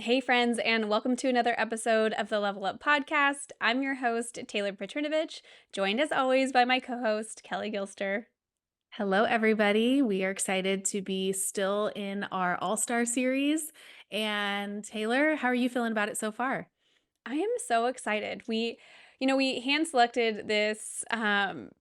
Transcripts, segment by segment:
Hey, friends, and welcome to another episode of the Level Up Podcast. I'm your host, Taylor Petrinovich, joined as always by my co host, Kelly Gilster. Hello, everybody. We are excited to be still in our All Star series. And Taylor, how are you feeling about it so far? I am so excited. We hand selected this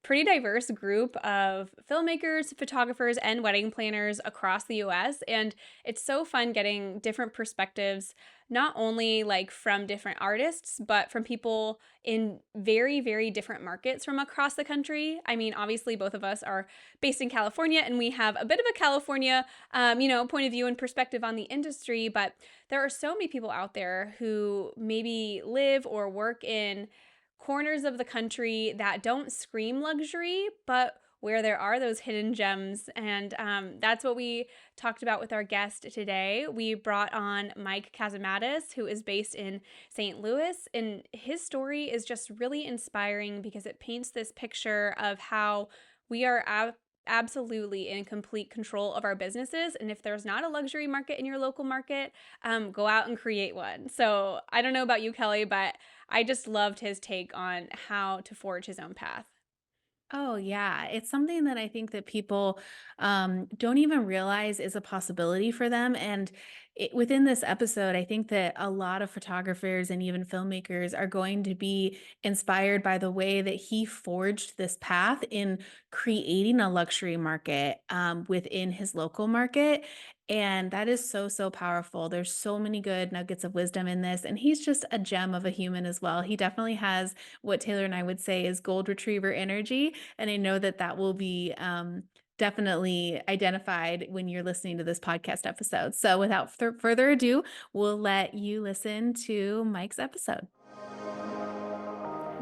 pretty diverse group of filmmakers, photographers, and wedding planners across the US. And it's so fun getting different perspectives, not only like from different artists, but from people in very, very different markets from across the country. I mean, obviously, both of us are based in California, and we have a bit of a California, point of view and perspective on the industry. But there are so many people out there who maybe live or work in corners of the country that don't scream luxury, but where there are those hidden gems. And that's what we talked about with our guest today. We brought on Mike Cassimatis, who is based in St. Louis. And his story is just really inspiring because it paints this picture of how we are absolutely in complete control of our businesses. And if there's not a luxury market in your local market, go out and create one. So I don't know about you, Kelly, but I just loved his take on how to forge his own path. Oh, yeah. It's something that I think that people don't even realize is a possibility for them. And within this episode, I think that a lot of photographers and even filmmakers are going to be inspired by the way that he forged this path in creating a luxury market within his local market. And that is so, so powerful. There's so many good nuggets of wisdom in this. And he's just a gem of a human as well. He definitely has what Taylor and I would say is gold retriever energy. And I know that that will be definitely identified when you're listening to this podcast episode. So without further ado, we'll let you listen to Mike's episode.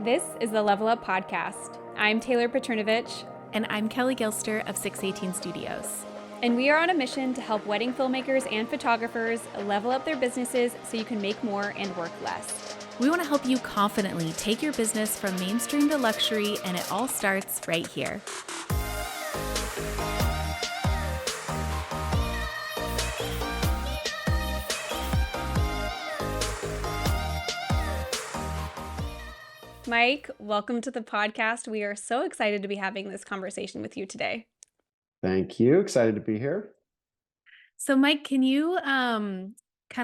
This is the Level Up Podcast. I'm Taylor Petrinovich, And I'm Kelly Gilster of 618 Studios. and we are on a mission to help wedding filmmakers and photographers level up their businesses so you can make more and work less. We want to help you confidently take your business from mainstream to luxury, and it all starts right here. Mike, welcome to the podcast. We are so excited to be having this conversation with you today. Thank you. Excited to be here. So, Mike, can you kind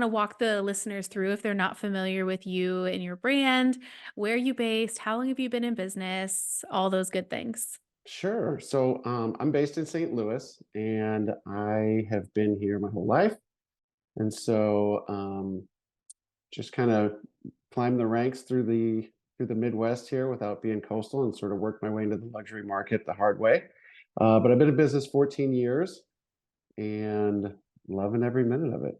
of walk the listeners through, if they're not familiar with you and your brand, where are you based, how long have you been in business, all those good things? Sure. So I'm based in St. Louis, and I have been here my whole life. And so just kind of climbed the ranks through the Midwest here without being coastal, and sort of worked my way into the luxury market the hard way. But I've been in business 14 years and loving every minute of it.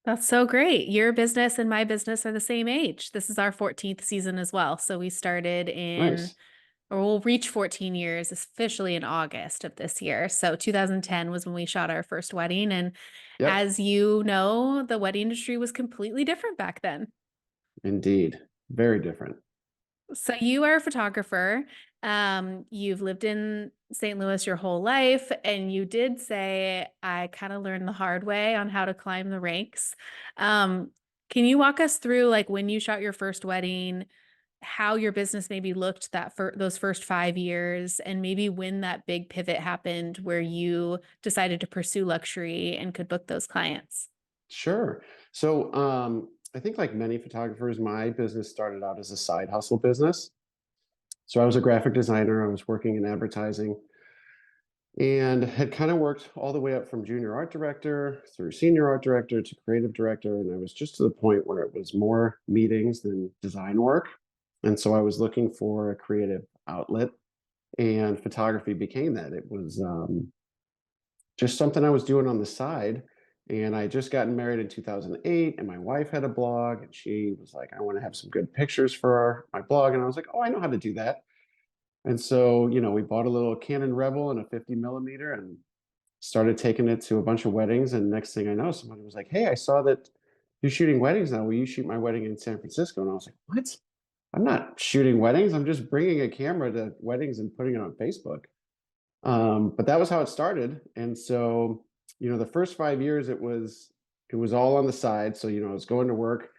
That's so great. Your business and my business are the same age. This is our 14th season as well. So we started in, Nice. or we'll reach 14 years officially in August of this year. So 2010 was when we shot our first wedding. And Yep. as you know, the wedding industry was completely different back then. Indeed. Very different. So you are a photographer. You've lived in St. Louis your whole life, and you did say, I kind of learned the hard way on how to climb the ranks. Um, can you walk us through like when you shot your first wedding, how your business maybe looked that for those first 5 years, and maybe when that big pivot happened where you decided to pursue luxury and could book those clients? Sure. So I think, like many photographers, my business started out as a side hustle business. So I was a graphic designer. I was working in advertising, and had kind of worked all the way up from junior art director through senior art director to creative director. And I was just to the point where it was more meetings than design work. And so I was looking for a creative outlet, and photography became that. It was just something I was doing on the side. And I had just gotten married in 2008, and my wife had a blog, and she was like, I want to have some good pictures for my blog. And I was like, oh, I know how to do that. And so, we bought a little Canon Rebel and a 50 millimeter and started taking it to a bunch of weddings. And next thing I know, somebody was like, hey, I saw that you're shooting weddings now. Will you shoot my wedding in San Francisco? And I was like, what? I'm not shooting weddings. I'm just bringing a camera to weddings and putting it on Facebook. But that was how it started. And so, the first 5 years, it was it was all on the side. So, I was going to work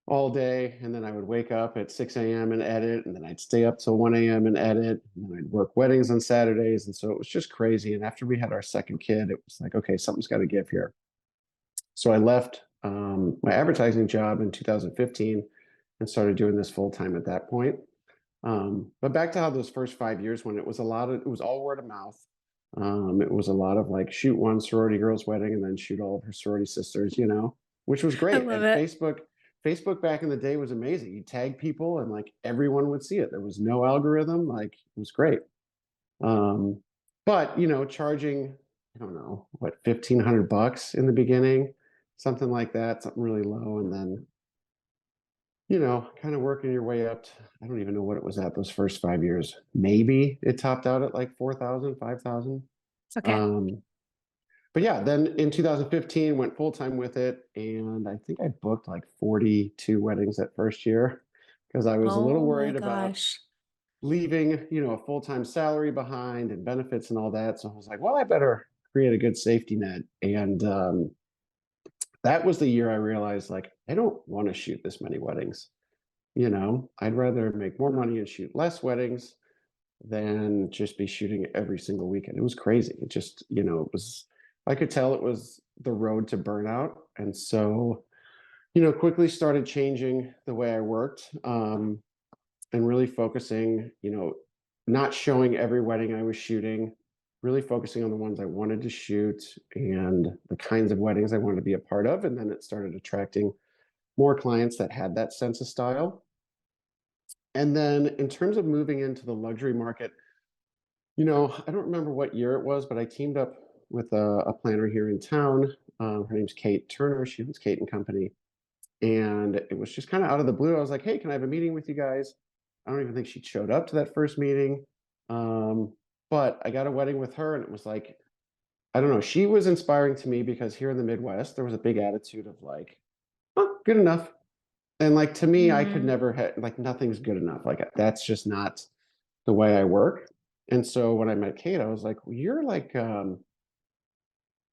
all day, and then I would wake up at 6 a.m. and edit, and then I'd stay up till 1 a.m. and edit, and then I'd work weddings on Saturdays. And so it was just crazy. And after we had our second kid, it was like, okay, something's got to give here. So I left my advertising job in 2015 and started doing this full time at that point. But back to how those first 5 years, when it was it was all word of mouth. It was a lot of like shoot one sorority girl's wedding and then shoot all of her sorority sisters, which was I great. love And it. Facebook back in the day was amazing. You tag people and like everyone would see it. There was no algorithm. Like it was great. Um, but charging, I don't know, what, $1,500 in the beginning, something like that, something really low, and then kind of working your way up to, I don't even know what it was at those first 5 years. Maybe it topped out at like 4,000, 5,000. Okay. Um, but yeah, then in 2015 went full time with it, and I think I booked like 42 weddings that first year because I was a little Oh my worried about gosh. leaving, a full time salary behind and benefits and all that. So I was like, well, I better create a good safety net. And that was the year I realized like I don't want to shoot this many weddings. I'd rather make more money and shoot less weddings than just be shooting every single weekend. It was crazy. It just, it was, I could tell it was the road to burnout. And so, quickly started changing the way I worked, and really focusing, not showing every wedding I was shooting, really focusing on the ones I wanted to shoot and the kinds of weddings I wanted to be a part of. And then it started attracting more clients that had that sense of style. And then in terms of moving into the luxury market, I don't remember what year it was, but I teamed up with a planner here in town. Her name's Kate Turner. She owns Kate and Company. And it was just kind of out of the blue. I was like, hey, can I have a meeting with you guys? I don't even think she showed up to that first meeting. Um, but I got a wedding with her, and it was like, I don't know. She was inspiring to me because here in the Midwest, there was a big attitude of like, oh, good enough. And like to me, I could Hmm. never have like nothing's good enough. Like that's just not the way I work. And so when I met Kate, I was like, well,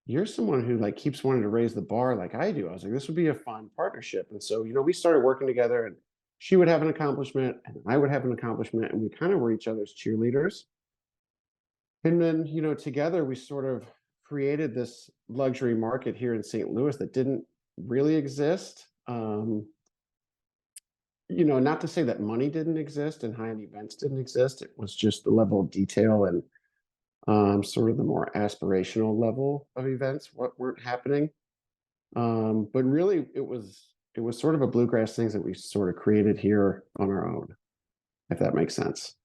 you're someone who like keeps wanting to raise the bar like I do. I was like, this would be a fun partnership. And so, we started working together, and she would have an accomplishment and I would have an accomplishment, and we kind of were each other's cheerleaders. And then, together we sort of created this luxury market here in St. Louis that didn't really exist. Not to say that money didn't exist and high-end events didn't exist. It was just the level of detail and sort of the more aspirational level of events what weren't happening. But really, it was sort of a bluegrass things that we sort of created here on our own, if that makes sense.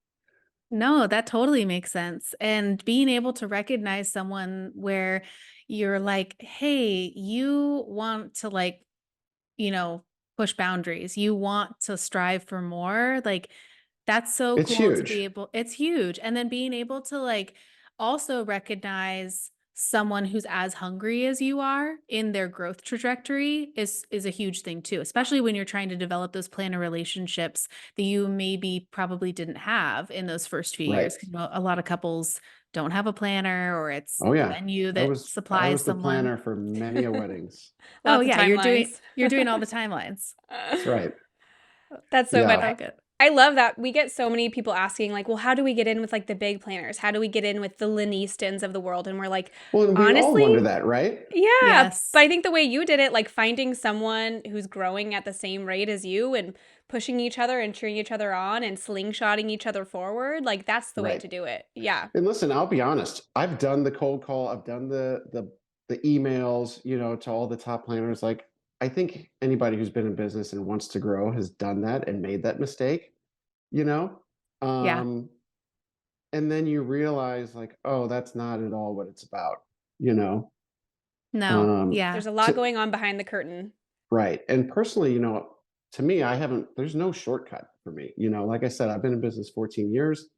No, that totally makes sense. And being able to recognize someone where you're like, hey, you want to like, you know, push boundaries. You want to strive for more. Like that's so It's cool to be huge, able it's huge. And then being able to like also recognize someone who's as hungry as you are in their growth trajectory is a huge thing too, especially when you're trying to develop those planner relationships that you maybe probably didn't have in those first few right? years. 'Cause a lot of couples don't have a planner or it's Oh the yeah, venue I that was I supplies was the someone. planner for many a weddings. Oh Lots of yeah, timelines. you're doing all the timelines. That's right. That's so fun. Yeah. Oh good. I love that. We get so many people asking, like, well, how do we get in with like the big planners? How do we get in with the Lynn Eastons of the world? And we're like, Well, and we all honestly, wonder that, right? yeah. But Yes. I think the way you did it, like finding someone who's growing at the same rate as you and pushing each other and cheering each other on and slingshotting each other forward, like that's the way Right. to do it. Yeah. And listen, I'll be honest. I've done the cold call. I've done the emails, to all the top planners. Like I think anybody who's been in business and wants to grow has done that and made that mistake, you know? Yeah. Um, and then you realize like, oh, that's not at all what it's about, you know? No. Um, Yeah. There's a lot to, going on behind the curtain. right. And personally, to me, there's no shortcut for me. Like I said, I've been in business 14 years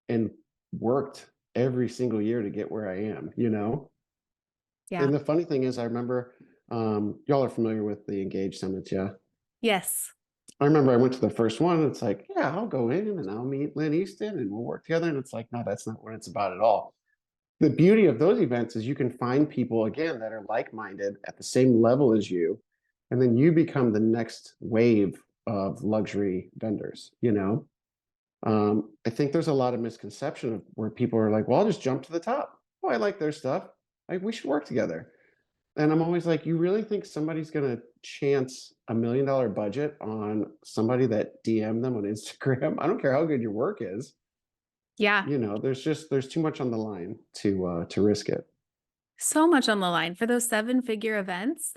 and worked every single year to get where I am. Yeah. And the funny thing is, I remember, y'all are familiar with the Engage Summits, yeah? Yes. I remember I went to the first one, and it's like, yeah, I'll go in and I'll meet Lynn Easton and we'll work together. And it's like, no, that's not what it's about at all. the beauty of those events is you can find people again that are like-minded at the same level as you, and then you become the next wave of luxury vendors, you know? I think there's a lot of misconception of where people are like, well, I'll just jump to the top. Oh, I like their stuff. We should work together. And I'm always like, you really think somebody's going to chance $1 million budget on somebody that DM them on Instagram? I don't care how good your work is. Yeah. You know, there's too much on the line to risk it. So much on the line for those seven-figure events.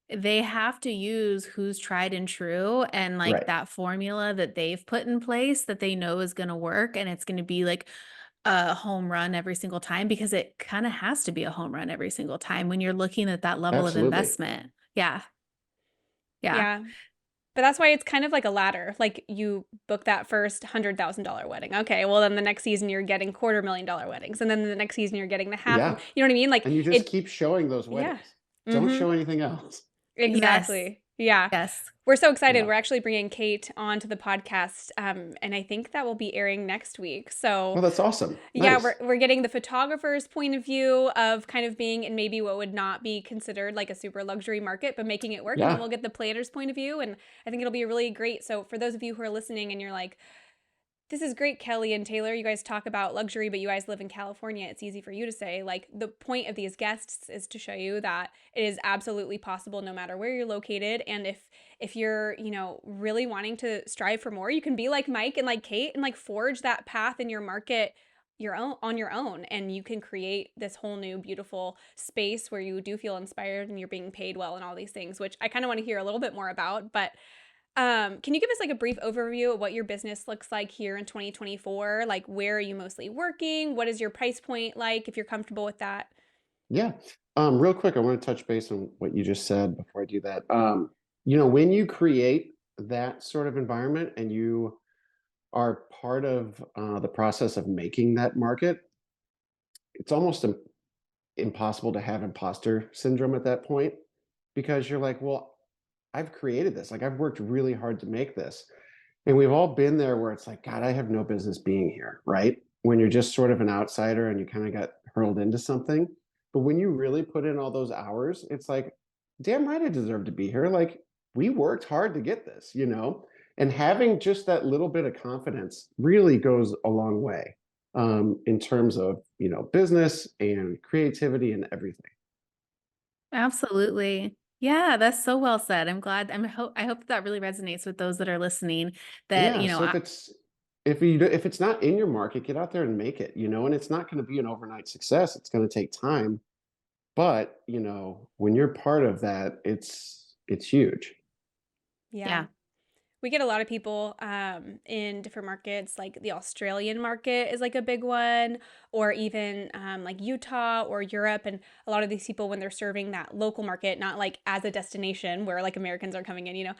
They have to use who's tried and true and like Right. that formula that they've put in place that they know is going to work and it's going to be like a home run every single time because it kind of has to be a home run every single time when you're looking at that level of Absolutely. investment. Yeah. Yeah. Yeah. But that's why it's kind of like a ladder. Like you book that first $100,000 wedding. Okay, well then the next season you're getting $250,000 weddings, and then the next season you're getting the half. Yeah. You know what I mean? Like And you just it. keep showing those Yeah. weddings. Don't Mm-hmm. show anything else. Yes. Exactly. Yeah. Yes. We're so excited. Yeah. We're actually bringing Kate onto the podcast, and I think that will be airing next week. So Well, that's awesome. yeah, Nice. we're getting the photographer's point of view of kind of being in maybe what would not be considered like a super luxury market, but making it work. And then Yeah. we'll get the planner's point of view. And I think it'll be really great. So for those of you who are listening and you're like, this is great, Kelly and Taylor. You guys talk about luxury, but you guys live in California. It's easy for you to say. Like, the point of these guests is to show you that it is absolutely possible no matter where you're located. And if you're, really wanting to strive for more, you can be like Mike and like Kate and like forge that path in your market your own, and you can create this whole new beautiful space where you do feel inspired and you're being paid well and all these things, which I kind of want to hear a little bit more about. But can you give us like a brief overview of what your business looks like here in 2024? Like, where are you mostly working? What is your price point like, if you're comfortable with that? Yeah. Real quick, I want to touch base on what you just said before I do that. When you create that sort of environment and you are part of the process of making that market, it's almost impossible to have imposter syndrome at that point because you're like, well, I've created this. Like, I've worked really hard to make this. And we've all been there where it's like, God, I have no business being here, right? When you're just sort of an outsider and you kind of got hurled into something. But when you really put in all those hours, it's like, damn right, I deserve to be here. Like, we worked hard to get this, you know? And having just that little bit of confidence really goes a long way in terms of, business and creativity and everything. Absolutely. Yeah, that's so well said. I hope that really resonates with those that are listening that, Yeah. So if it's not in your market, get out there and make it, and it's not going to be an overnight success. It's going to take time. But, when you're part of that, it's huge. Yeah. yeah. We get a lot of people in different markets, like the Australian market is like a big one, or even like Utah or Europe. And a lot of these people, when they're serving that local market, not like as a destination where like Americans are coming in,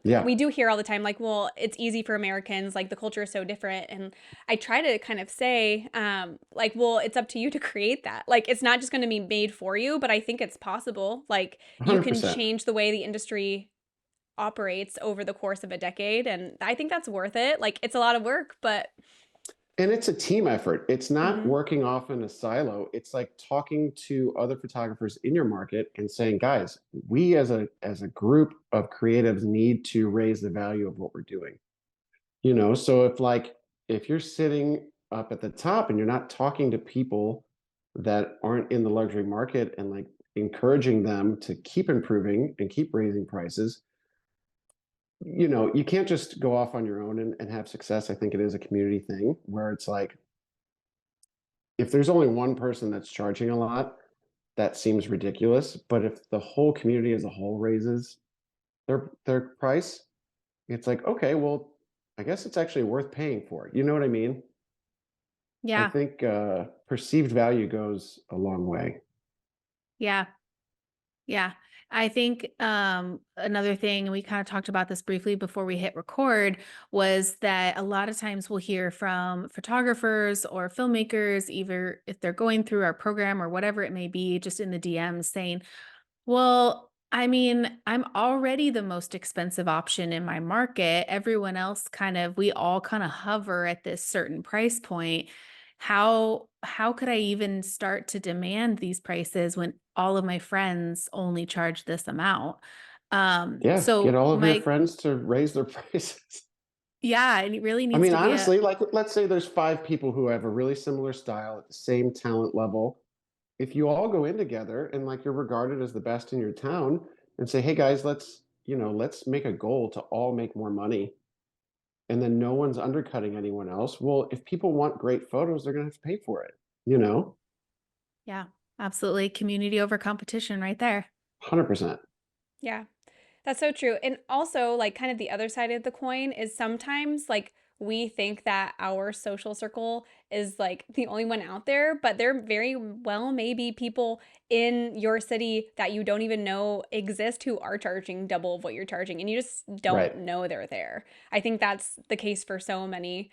Yeah. we do hear all the time, like, well, it's easy for Americans, like the culture is so different. And I try to kind of say, like, well, it's up to you to create that. Like, it's not just going to be made for you, but I think it's possible. Like, you can 100%. change the way the industry operates over the course of a decade, and I think that's worth it. Like, it's a lot of work, but And it's a team effort. It's not mhm. working off in a silo. It's like talking to other photographers in your market and saying, guys, we as a group of creatives need to raise the value of what we're doing. So if you're sitting up at the top and you're not talking to people that aren't in the luxury market and like encouraging them to keep improving and keep raising prices, you can't just go off on your own and have success. I think it is a community thing where it's like, if there's only one person that's charging a lot, that seems ridiculous. But if the whole community as a whole raises their price, it's like, okay, well, I guess it's actually worth paying for. You know what I mean? I Yeah. think perceived value goes a long way. Yeah. Yeah. I think another thing, we kind of talked about this briefly before we hit record, was that a lot of times we'll hear from photographers or filmmakers, either if they're going through our program or whatever it may be, just in the DMs saying, well, I mean, I'm already the most expensive option in my market. Everyone else we all kind of hover at this certain price point. how could I even start to demand these prices when all of my friends only charge this amount? Yeah, get So all of your my friends to raise their prices. yeah, and it really I needs mean, to be a honestly, like let's say there's 5 people who have a really similar style at the same talent level. If you all go in together and like you're regarded as the best in your town and say, "Hey guys, let's make a goal to all make more money." And then no one's undercutting anyone else. Well, if people want great photos, they're going to have to pay for it, you know? yeah, absolutely community over competition right there. 100%. Yeah. That's so true. And also, like, kind of the other side of the coin is sometimes, like, we think that our social circle is like the only one out there, but there very well may be people in your city that you don't even know exist who are charging double of what you're charging, and you just don't Right. know they're there. I think that's the case for so many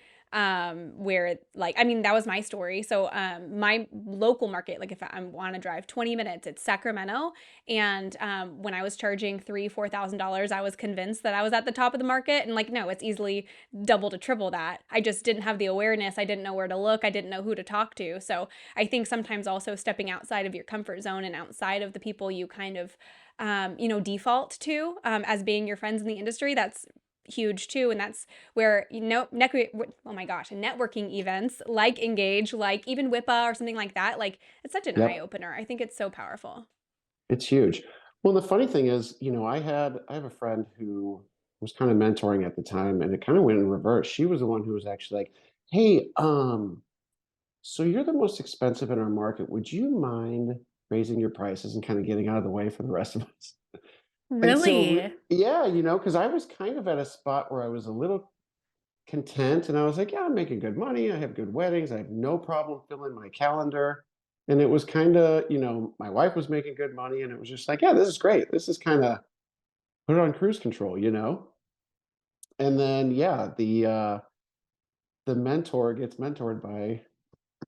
where like I mean that was my story. So my local market, like if I want to drive 20 minutes, it's Sacramento, and when I was charging $3,000-4,000, I was convinced that I was at the top of the market. And like, no, it's easily double to triple that. I just didn't have the awareness. I didn't know where to look. I didn't know who to talk to. So I think sometimes also stepping outside of your comfort zone and outside of the people you kind of, default to as being your friends in the industry, that's huge too. And that's where oh my gosh, networking events like Engage, like even WIPA or something like that, like it's such an eye Yep. opener. I think it's so powerful. It's huge. Well, the funny thing is, I have a friend who was kind of mentoring at the time and it kind of went in reverse. She was the one who was actually like, "Hey, so you're the most expensive in our market. Would you mind raising your prices and kind of getting out of the way for the rest of us?" And so, Really? yeah, because I was kind of at a spot where I was a little content and I was like, yeah, I'm making good money. I have good weddings. I have no problem filling my calendar. And it was kind of, my wife was making good money and it was just like, yeah, this is great. This is kind of put it on cruise control. And then yeah, the mentor gets mentored by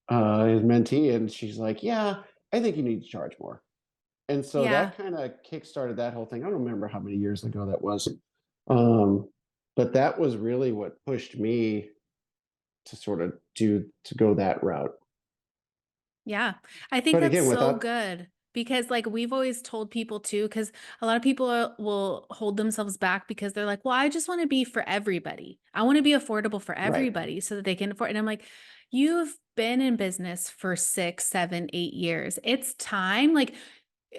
his mentee and she's like, yeah, I think you need to charge more. And so Yeah. that kind of kickstarted that whole thing. I don't remember how many years ago that was. Um, but that was really what pushed me to sort of to go that route. Yeah. I think But that's again, so without good because like we've always told people too, because a lot of people will hold themselves back because they're like, well, I just want to be for everybody. I want to be affordable for right, everybody so that they can afford. And I'm like, you've been in business for 6, 7, 8 years. It's time. Like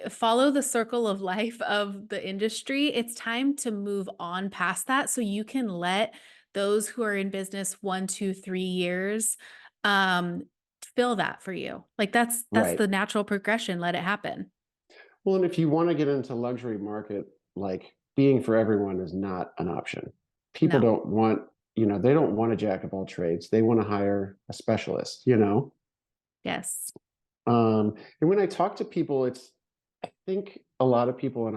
follow the circle of life of the industry. It's time to move on past that so you can let those who are in business 1, 2, 3 years um fill that for you. Like that's right. the natural progression. Let it happen. Well, and if you want to get into luxury market, like being for everyone is not an option. People No. don't want, they don't want a jack of all trades. They want to hire a specialist. Yes. And when I talk to people, I think a lot of people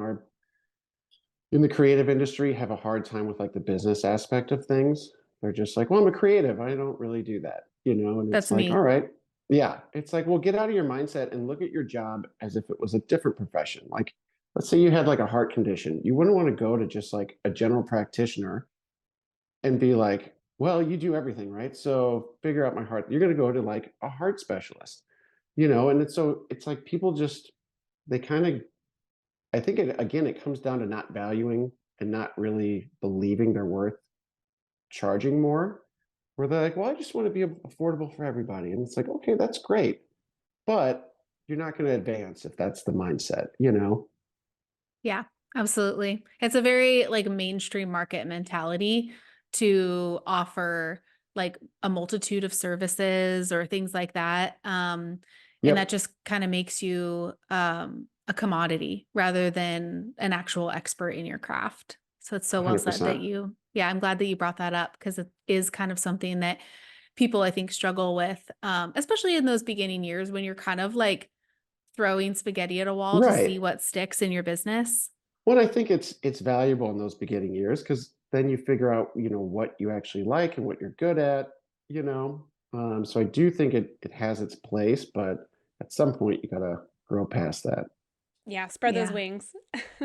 in the creative industry have a hard time with like the business aspect of things. They're just like, well, I'm a creative. I don't really do that. And it's That's like, all me. right. Yeah. It's like, well, get out of your mindset and look at your job as if it was a different profession. Like, let's say you had like a heart condition. You wouldn't want to go to just like a general practitioner and be like, well, you do everything, right? So figure out my heart. You're going to go to like a heart specialist. And it's like people just, they kind of I think it comes down to not valuing and not really believing they're worth charging more. Where they're like, well, I just want to be affordable for everybody. And it's like, okay, that's great. But you're not going to advance if that's the mindset. Yeah, absolutely. It's a very like mainstream market mentality to offer like a multitude of services or things like that. And that Yep, just kind of makes you a commodity rather than an actual expert in your craft. So it's so well said that 100%. yeah, I'm glad that you brought that up because it is kind of something that people I think struggle with, especially in those beginning years when you're kind of like throwing spaghetti at a wall to see Right. what sticks in your business. Well, I think it's valuable in those beginning years because then you figure out, what you actually like and what you're good at. So I do think it has its place, but at some point you gotta grow past that. Yeah, spread those Yeah. wings.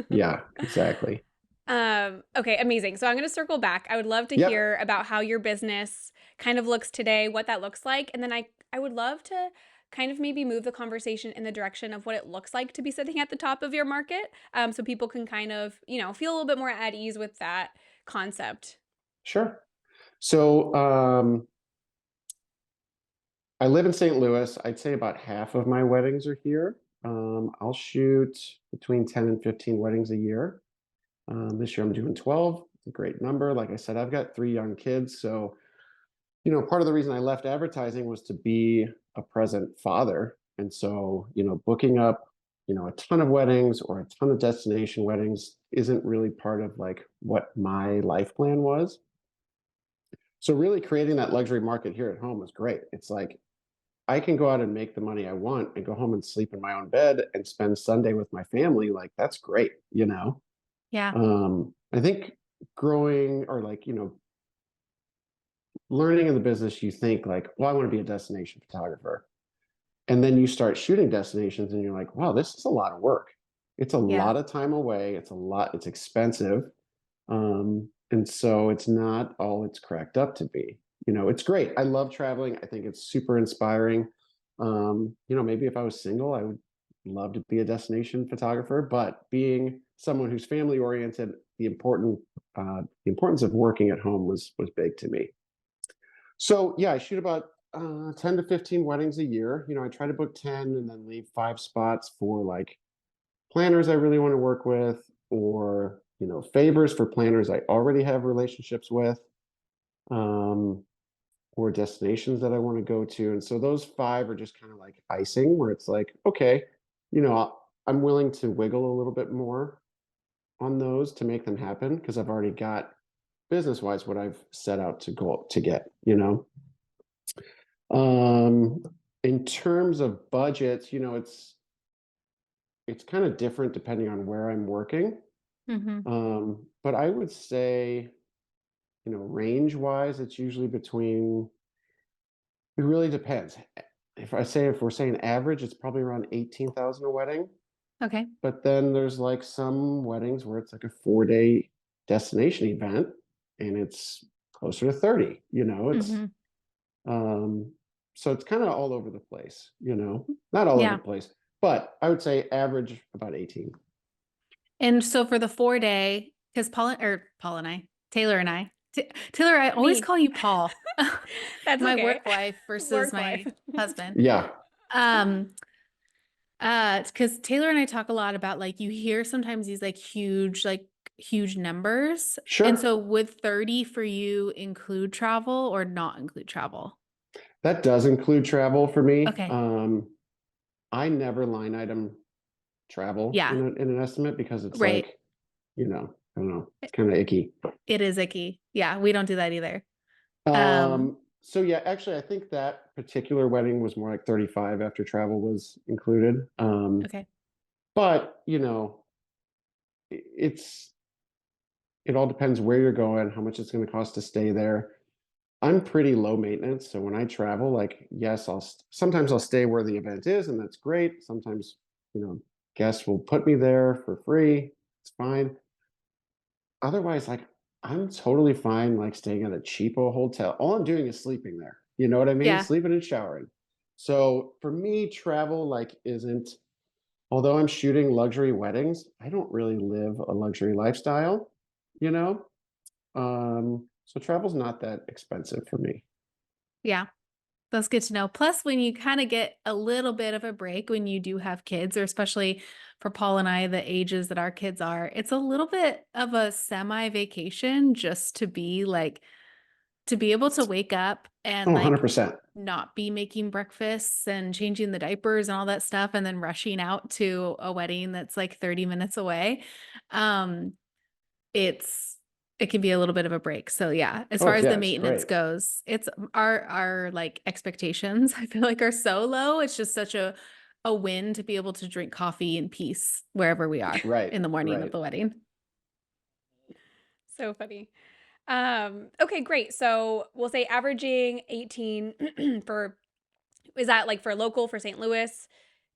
Yeah, exactly. Okay, amazing. So I'm going to circle back. I would love to Yep. hear about how your business kind of looks today, what that looks like, and then I I would love to kind of maybe move the conversation in the direction of what it looks like to be sitting at the top of your market, so people can kind of, feel a little bit more at ease with that concept. Sure. So I live in St. Louis. I'd say about half of my weddings are here. I'll shoot between 10 and 15 weddings a year. This year I'm doing 12. It's a great number. Like I said, I've got 3 young kids. So, part of the reason I left advertising was to be a present father. And so, booking up, a ton of weddings or a ton of destination weddings isn't really part of like what my life plan was. So really creating that luxury market here at home was great. It's like I can go out and make the money I want and go home and sleep in my own bed and spend Sunday with my family. Like that's great. Yeah. I think growing or like, learning in the business, you think like, well, I want to be a destination photographer. And then you start shooting destinations and you're like, wow, this is a lot of work. It's a Yeah. lot of time away. It's expensive. And so it's not all it's cracked up to be. It's great. I love traveling. I think it's super inspiring. Maybe if I was single, I would love to be a destination photographer, but being someone who's family oriented, the importance of working at home was big to me. So yeah, I shoot about 10 to 15 weddings a year. I try to book 10 and then leave 5 spots for like planners I really want to work with, or favors for planners I already have relationships with, um, or destinations that I want to go to. And so those 5 are just kind of like icing, where it's like, okay, I'm willing to wiggle a little bit more on those to make them happen because I've already got business wise what I've set out to go to get. Um, in terms of budgets, it's kind of different depending on where I'm working. Hmm. But I would say, range wise, it's usually between, it really depends. If we're saying average, it's probably around 18,000 a wedding. Okay. But then there's like some weddings where it's like a 4-day destination event and it's closer to 30, Hmm. um, so it's kind of all over the place, not all over Yeah. the place, but I would say average about 18. And so for the 4-day, because Paul and I, Taylor and I, Taylor, I always Me. call you Paul, That's my okay. work wife versus Work life. my husband. Yeah, Um, because Taylor and I talk a lot about like you hear sometimes these like huge numbers. And sure. so would 30 for you include travel or not include travel? That does include travel for me. Okay. I never line item travel Yeah. in an estimate because it's Right. like, I don't know, it's kind of icky. It is icky. Yeah, we don't do that either. Um, So yeah, actually, I think that particular wedding was more like 35 after travel was included. okay. But it's it all depends where you're going, how much it's going to cost to stay there. I'm pretty low maintenance, so when I travel, like, yes, sometimes I'll stay where the event is, and that's great. Sometimes, you know, guests will put me there for free. It's fine. Otherwise, like, I'm totally fine, like, staying at a cheapo hotel. All I'm doing is sleeping there. You know what I mean? Yeah. Sleeping and showering. So for me, travel like isn't. Although I'm shooting luxury weddings, I don't really live a luxury lifestyle. You know, so travel's not that expensive for me. Yeah. That's good to know. Plus, when you kind of get a little bit of a break when you do have kids, or especially for Paul and I, the ages that our kids are, it's a little bit of a semi vacation just to be able to wake up and Oh, like 100%. not be making breakfasts and changing the diapers and all that stuff and then rushing out to a wedding that's like 30 minutes away. Um, it's it can be a little bit of a break. So yeah, as Oh, far as yeah, the it's maintenance great. goes, it's our like expectations I feel like are so low. It's just such a win to be able to drink coffee in peace wherever we are Right, in the morning of right. the wedding. So funny. Okay, great. So we'll say averaging 18 for, is that like for local for St. Louis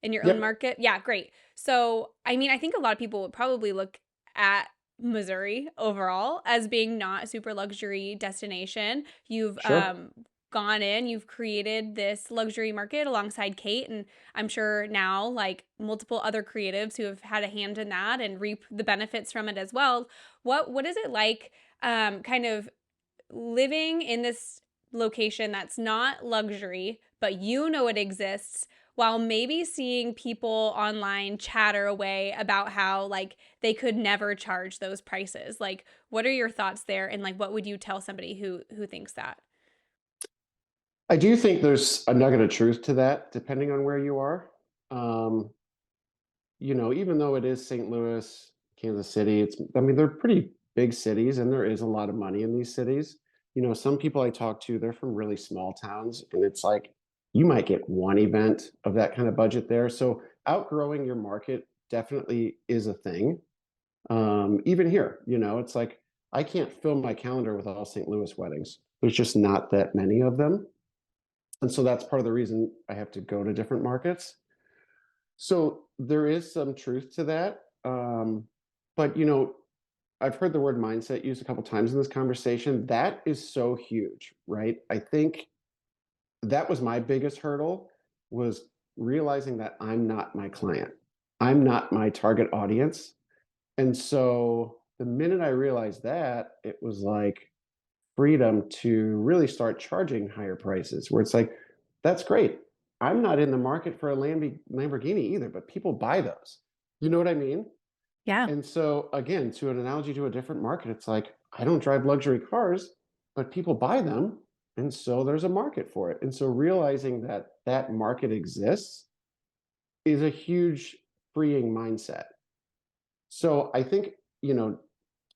in your own Yep, market? Yeah, great. So, I mean, I think a lot of people would probably look at Missouri overall as being not a super luxury destination. You've sure. gone in, you've created this luxury market alongside Kate, and I'm sure now like multiple other creatives who have had a hand in that and reap the benefits from it as well. What is it like kind of living in this location that's not luxury, but you know it exists, while maybe seeing people online chatter away about how like they could never charge those prices? Like, what are your thoughts there, and like what would you tell somebody who thinks that? I do think there's a nugget of truth to that, depending on where you are. Um, Even though it is St. Louis, Kansas City, I mean, they're pretty big cities and there is a lot of money in these cities. Some people I talk to, they're from really small towns and it's like you might get one event of that kind of budget there. So outgrowing your market definitely is a thing. Even here, it's like I can't fill my calendar with all St. Louis weddings. There's just not that many of them. And so that's part of the reason I have to go to different markets. So there is some truth to that. But I've heard the word mindset used a couple times in this conversation. That is so huge, right? I think that was my biggest hurdle was realizing that I'm not my client. I'm not my target audience. And so the minute I realized that, it was like freedom to really start charging higher prices where it's like, that's great. I'm not in the market for a Lamborghini either, but people buy those. You know what I mean? Yeah. And so, again, to an analogy to a different market, it's like, I don't drive luxury cars, but people buy them. And so there's a market for it. And so realizing that that market exists is a huge freeing mindset. So I think, you know,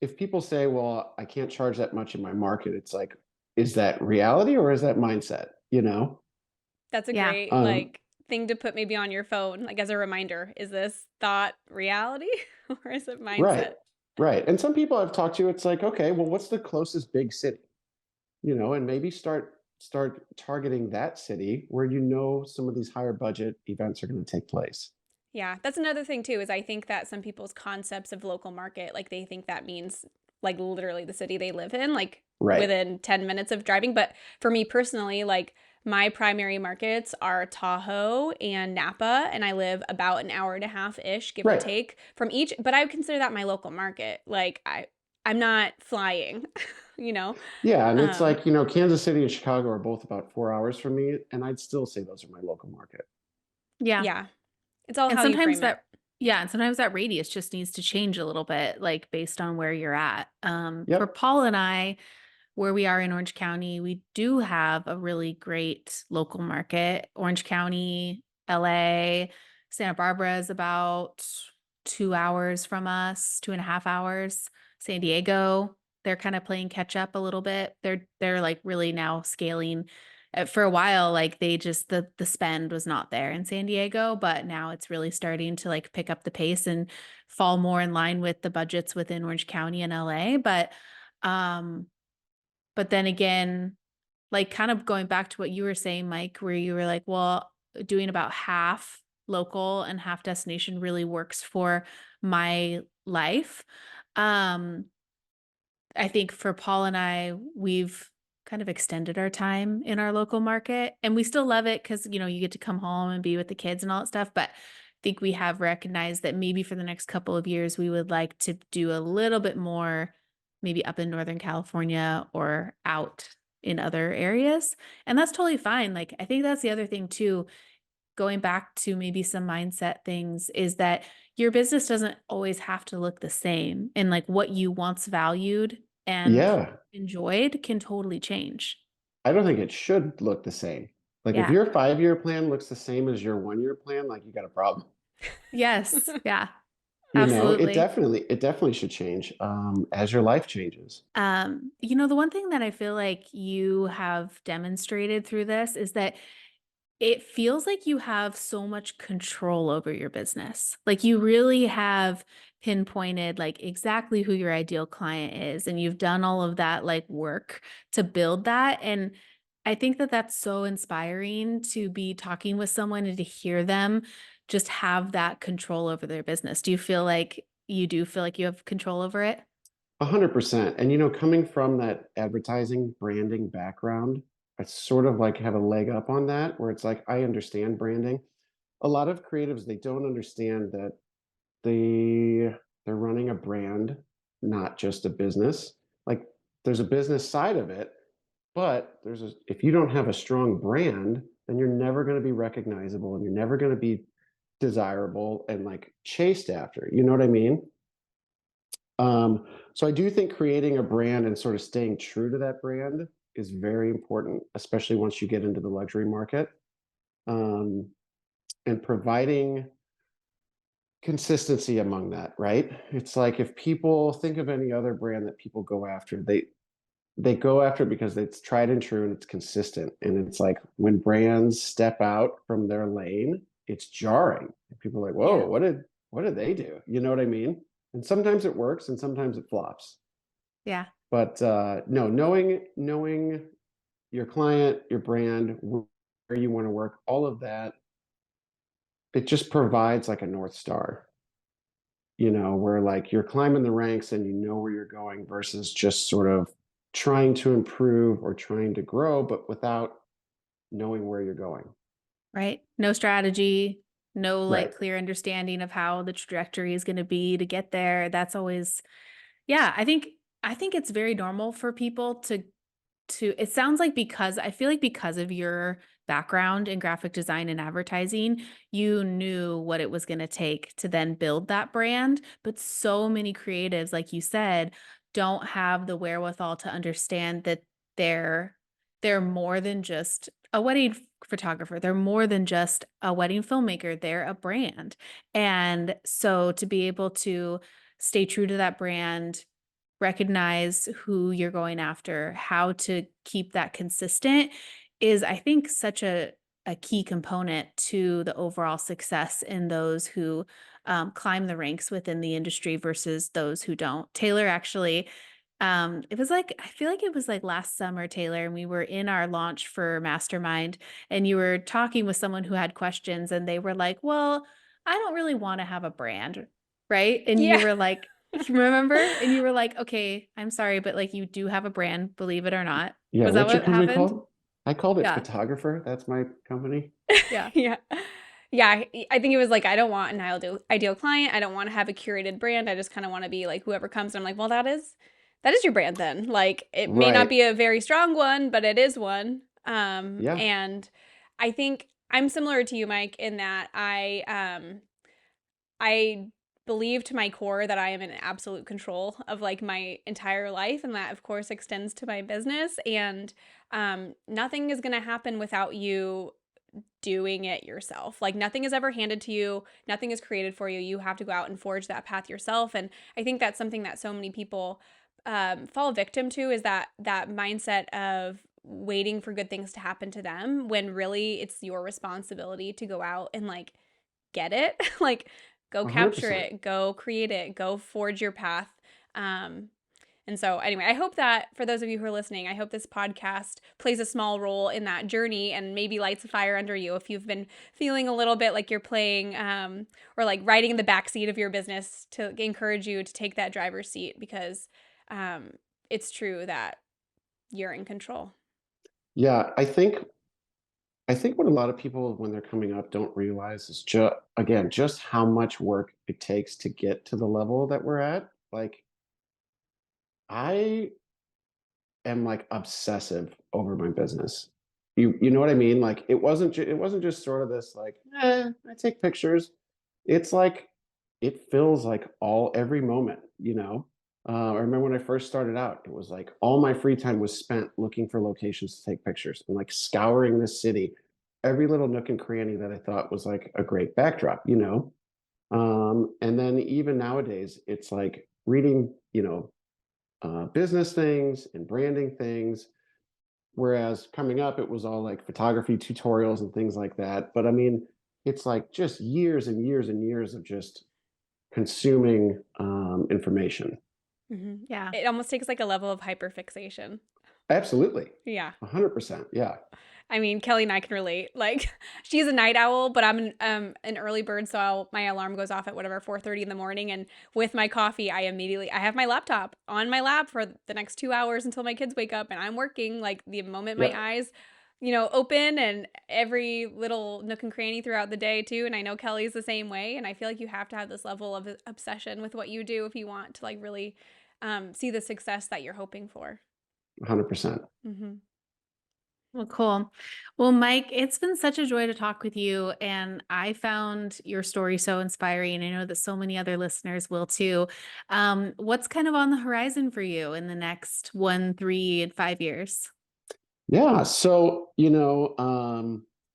if people say, well, I can't charge that much in my market, it's like, is that reality or is that mindset? That's a Yeah. great Um, like thing to put maybe on your phone, like as a reminder. Is this thought reality or is it right, mindset? right. And some people I've talked to, it's like, okay, well, what's the closest big city? And maybe start targeting that city where some of these higher budget events are going to take place. Yeah, that's another thing too, is I think that some people's concepts of local market, like they think that means like literally the city they live in, like Right, within 10 minutes of driving. But for me personally, like my primary markets are Tahoe and Napa, and I live about an hour and a half ish, give or right. take, from each. But I would consider that my local market. Like I'm not flying, you know. Yeah, and it's Um, like, Kansas City and Chicago are both about 4 hours from me, and I'd still say those are my local market. Yeah. yeah, it's all And how you sometimes frame it. that yeah, and sometimes that radius just needs to change a little bit, like based on where you're at. For Yep, Paul and I, where we are in Orange County, we do have a really great local market. Orange County, LA, Santa Barbara is about 2 hours from us, 2.5 hours. San Diego, they're kind of playing catch up a little bit. They're like really now scaling. For a while, like they just the spend was not there in San Diego, but now it's really starting to like pick up the pace and fall more in line with the budgets within Orange County and LA. Um, but then again, like kind of going back to what you were saying, Mike, where you were like, well, doing about half local and half destination really works for my life. Um, I think for Paul and I, we've kind of extended our time in our local market and we still love it because, you get to come home and be with the kids and all that stuff. But I think we have recognized that maybe for the next couple of years, we would like to do a little bit more, maybe up in Northern California or out in other areas. And that's totally fine. Like, I think that's the other thing too, going back to maybe some mindset things is that your business doesn't always have to look the same and like what you once valued and yeah. enjoyed can totally change. I don't think it should look the same. Like if Yeah. your 5-year plan looks the same as your 1-year plan, like you got a problem. Yes. Yeah. It Absolutely. definitely should change as your life changes. The one thing that I feel like you have demonstrated through this is that it feels like you have so much control over your business. Like you really have pinpointed like exactly who your ideal client is and you've done all of that like work to build that and I think that that's so inspiring to be talking with someone and to hear them just have that control over their business. Do you feel like you do feel like you have control over it? 100%. And coming from that advertising branding background, I sort of like have a leg up on that where it's like I understand branding. A lot of creatives, they don't understand that they're running a brand, not just a business. Like there's a business side of it, but if you don't have a strong brand, then you're never going to be recognizable and you're never going to be desirable and like chased after. You know what I mean? So I do think creating a brand and sort of staying true to that brand is very important, especially once you get into the luxury market. Um, and providing consistency among that, right? It's like if people think of any other brand that people go after, they go after it because it's tried and true and it's consistent. And it's like when brands step out from their lane, it's jarring. People are like, Yeah. whoa, what did they do? You know what I mean? And sometimes it works and sometimes it flops. Yeah. But no, knowing your client, your brand, where you want to work, all of that, it just provides like a North Star, where like you're climbing the ranks and you know where you're going versus just sort of trying to improve or trying to grow, but without knowing where you're going. Right. No strategy, no Right. like clear understanding of how the trajectory is going to be to get there. That's always, yeah, I think it's very normal for people to it sounds like because I feel like because of your background in graphic design and advertising, you knew what it was going to take to then build that brand, but so many creatives like you said don't have the wherewithal to understand that they're they're more than just a wedding photographer. They're more than just a wedding filmmaker. They're a brand. And so to be able to stay true to that brand, recognize who you're going after, how to keep that consistent is, I think, such a key component to the overall success in those who climb the ranks within the industry versus those who don't. Taylor actually, it was like, I feel like it was like last summer, Taylor, and we were in our launch for Mastermind, and you were talking with someone who had questions, and they were like, well, I don't really want to have a brand, right? And you Yeah. were like, you remember? And you were like, "Okay, I'm sorry, but, like, you do have a brand, believe it or not." Yeah. Was that What's your what company happened? called? I called it Yeah, Photographer. That's my company. yeah, Yeah. Yeah, I think it was like, I don't want an ideal client. I don't want to have a curated brand. I just kind of want to be like whoever comes. And I'm like, well, that is your brand then. Like it may not Right. be a very strong one, but it is one. Yeah. And I think I'm similar to you, Mike, in that I believe to my core that I am in absolute control of like my entire life, and that of course extends to my business. And nothing is going to happen without you doing it yourself. Like nothing is ever handed to you, nothing is created for you. You have to go out and forge that path yourself. And I think that's something that so many people fall victim to, is that mindset of waiting for good things to happen to them when really it's your responsibility to go out and like get it. Like go capture 100%. it, go create it, go forge your path. Um, and so, anyway, I hope that for those of you who are listening, I hope this podcast plays a small role in that journey and maybe lights a fire under you if you've been feeling a little bit like you're playing or like riding in the backseat of your business, to encourage you to take that driver's seat, because um, it's true that you're in control. Yeah. I think what a lot of people when they're coming up don't realize is just how much work it takes to get to the level that we're at. Like I am like obsessive over my business. You know what I mean? Like it wasn't just sort of this like, I take pictures. It's like it feels like every moment. I remember when I first started out, it was like all my free time was spent looking for locations to take pictures and like scouring this city, every little nook and cranny that I thought was like a great backdrop. And then even nowadays, it's like reading, business things and branding things. Whereas coming up, it was all like photography tutorials and things like that. But I mean, it's like just years and years and years of just consuming information. yeah. It almost takes like a level of hyperfixation. Absolutely. Yeah. 100%. Yeah. I mean, Kelly and I can relate. Like, she's a night owl, but I'm an early bird, so my alarm goes off at whatever 4:30 in the morning, and with my coffee, I have my laptop on my lap for the next 2 hours until my kids wake up, and I'm working. Like the moment my Yep. eyes, open, and every little nook and cranny throughout the day too. And I know Kelly's the same way, and I feel like you have to have this level of obsession with what you do if you want to like really see the success that you're hoping for. 100%. Mm-hmm. Well, cool. Well, Mike, it's been such a joy to talk with you. And I found your story so inspiring. I know that so many other listeners will too. What's kind of on the horizon for you in the next 1, 3, and 5 years? Yeah. So,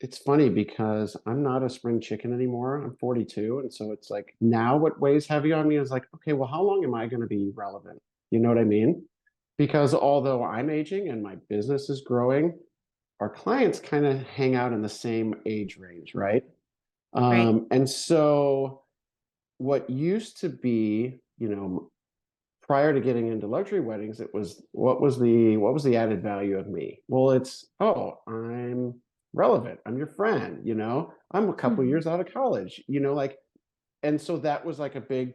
it's funny because I'm not a spring chicken anymore. I'm 42. And so it's like now what weighs heavy on me is like, okay, well, how long am I going to be relevant? You know what I mean? Because although I'm aging and my business is growing, our clients kind of hang out in the same age range, right? Right. And so what used to be, prior to getting into luxury weddings, it was what was the added value of me? Well, it's, oh, I'm relevant. I'm your friend, I'm a couple Mhm. years out of college, like, and so that was like a big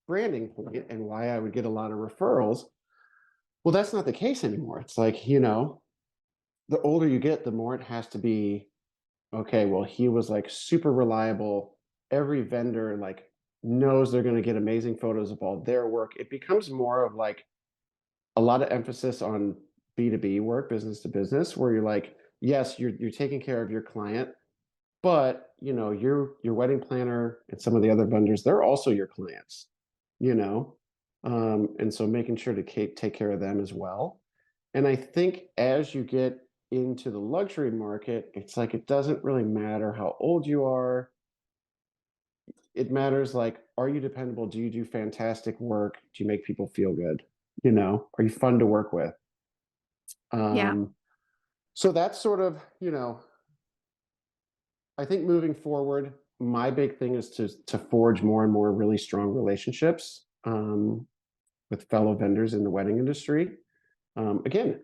branding point and why I would get a lot of referrals. Well, that's not the case anymore. It's like, the older you get, the more it has to be, okay, well, he was like super reliable. Every vendor like knows they're going to get amazing photos of all their work. It becomes more of like a lot of emphasis on B2B work, business to business, where you're like, yes, you're taking care of your client, but your wedding planner and some of the other vendors, they're also your clients, you know, and so making sure to take care of them as well. And I think as you get into the luxury market, it's like it doesn't really matter how old you are. It matters like, are you dependable? Do you do fantastic work? Do you make people feel good? Are you fun to work with? Yeah. Um, so that's sort of, I think moving forward, my big thing is to forge more and more really strong relationships with fellow vendors in the wedding industry. Again,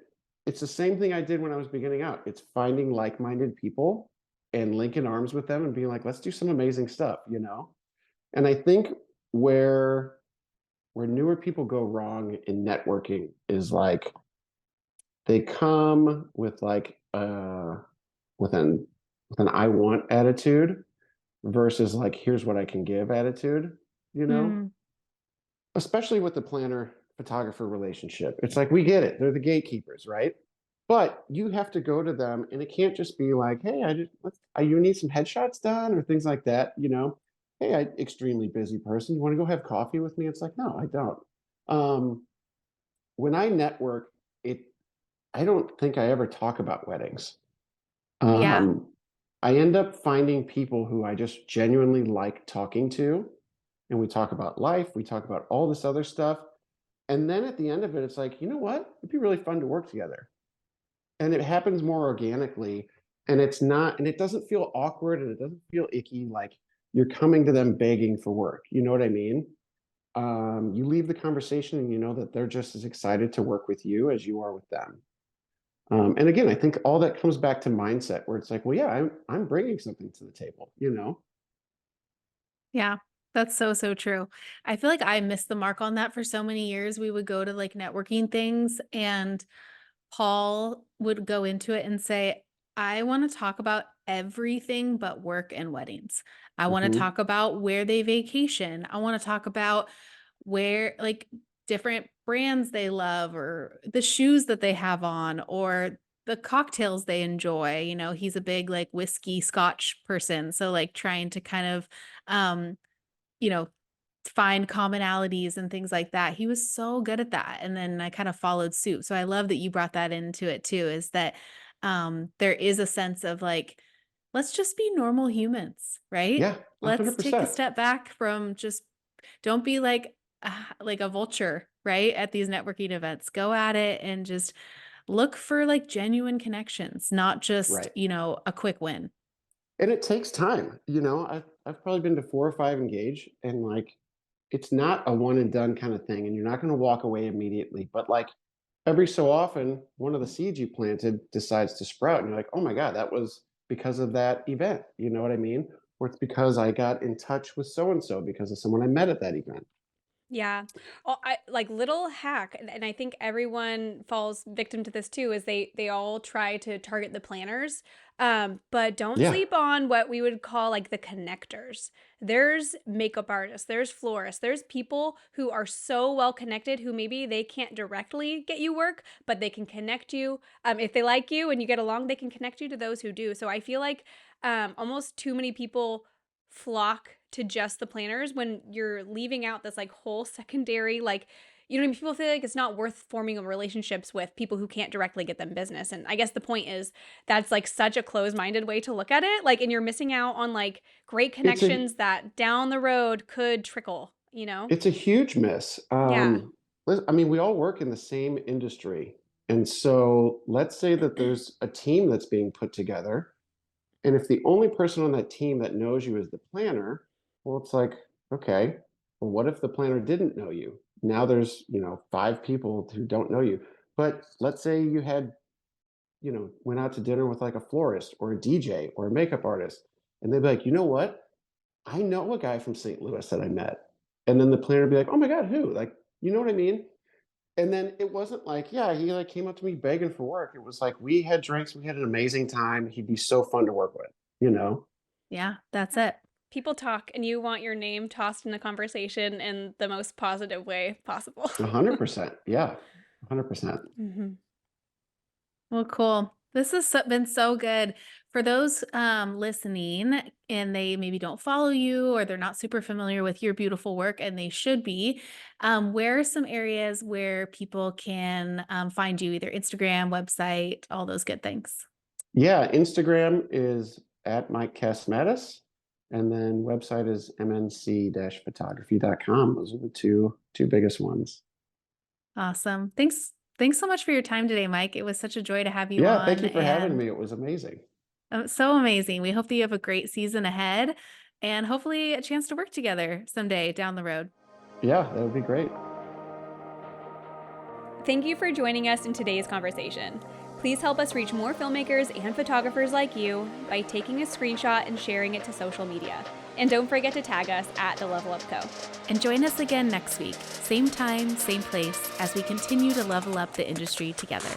it's the same thing I did when I was beginning out. It's finding like-minded people and linking arms with them and being like, let's do some amazing stuff. And I think where where newer people go wrong in networking is like they come with like with an with an I want attitude versus like here's what I can give attitude, you know? Mm, Especially with the planner photographer relationship. It's like we get it. They're the gatekeepers, right? But you have to go to them and it can't just be like, "Hey, you need some headshots done," or things like that. "Hey, I extremely busy person. You want to go have coffee with me?" It's like, "No, I don't." Um, when I network, it I don't think I ever talk about weddings. yeah. Um, I end up finding people who I just genuinely like talking to, and we talk about life, we talk about all this other stuff, and then at the end of it, it's like, you know what? It'd be really fun to work together, and it happens more organically, and it doesn't feel awkward, and it doesn't feel icky, like you're coming to them begging for work. You know what I mean? You leave the conversation, and you know that they're just as excited to work with you as you are with them. And again, I think all that comes back to mindset, where it's like, well, yeah, I'm bringing something to the table. Yeah. That's so, so true. I feel like I missed the mark on that for so many years. We would go to like networking things and Paul would go into it and say, I want to talk about everything but work and weddings. I want to Hmm. talk about where they vacation. I want to talk about where, like, different brands they love or the shoes that they have on or the cocktails they enjoy. He's a big, like, whiskey scotch person. So, like, trying to kind of, um, you know, find commonalities and things like that. He was so good at that. And then I kind of followed suit. So I love that you brought that into it too, is that there is a sense of like, let's just be normal humans, right? Yeah, a Let's hundred take a percent. step back from just don't be like a vulture, right? At these networking events. Go at it and just look for like genuine connections, not just, Right. a quick win. And it takes time. I've probably been to 4 or 5 engage, and like it's not a one and done kind of thing, and you're not going to walk away immediately. But like every so often, one of the seeds you planted decides to sprout, and you're like, oh my God, that was because of that event. You know what I mean? Or it's because I got in touch with so and so because of someone I met at that event. Yeah. Oh, I like little hack, and I think everyone falls victim to this too, is they all try to target the planners. But don't Yeah, sleep on what we would call like the connectors. There's makeup artists, there's florists, there's people who are so well connected who maybe they can't directly get you work, but they can connect you. If they like you and you get along, they can connect you to those who do. So I feel like almost too many people flock to just the planners when you're leaving out this like whole secondary, like, you know what I mean? People feel like it's not worth forming relationships with people who can't directly get them business. And I guess the point is that's like such a closed-minded way to look at it. Like, and you're missing out on like great it's a connections that down the road could trickle, you know? it's a huge miss. Yeah. I mean, we all work in the same industry, and so let's say that there's a team that's being put together. And if the only person on that team that knows you is the planner, well, it's like, okay, well, what if the planner didn't know you? Now there's, 5 people who don't know you. But let's say you had, went out to dinner with like a florist or a DJ or a makeup artist, and they'd be like, you know what? I know a guy from St. Louis that I met. And then the planner would be like, oh my God, who? Like, you know what I mean? And then it wasn't like, yeah, he like came up to me begging for work. It was like we had drinks, we had an amazing time. He'd be so fun to work with, you know? Yeah, that's it. People talk and you want your name tossed in the conversation in the most positive way possible. 100%. Yeah. 100%. Mhm. Well, cool. This has been so good. For those listening and they maybe don't follow you or they're not super familiar with your beautiful work and they should be, where are some areas where people can find you, either Instagram, website, all those good things? Yeah. Instagram is at Mike Cassimatis. And then website is mnc-photography.com. Those are the two biggest ones. Awesome. Thanks. Thanks so much for your time today, Mike. It was such a joy to have you Yeah. Thank on you for having and me. It was amazing. so amazing. We hope that you have a great season ahead and hopefully a chance to work together someday down the road. Yeah, that would be great. Thank you for joining us in today's conversation. Please help us reach more filmmakers and photographers like you by taking a screenshot and sharing it to social media. And don't forget to tag us at The Level Up Co. And join us again next week, same time, same place, as we continue to level up the industry together.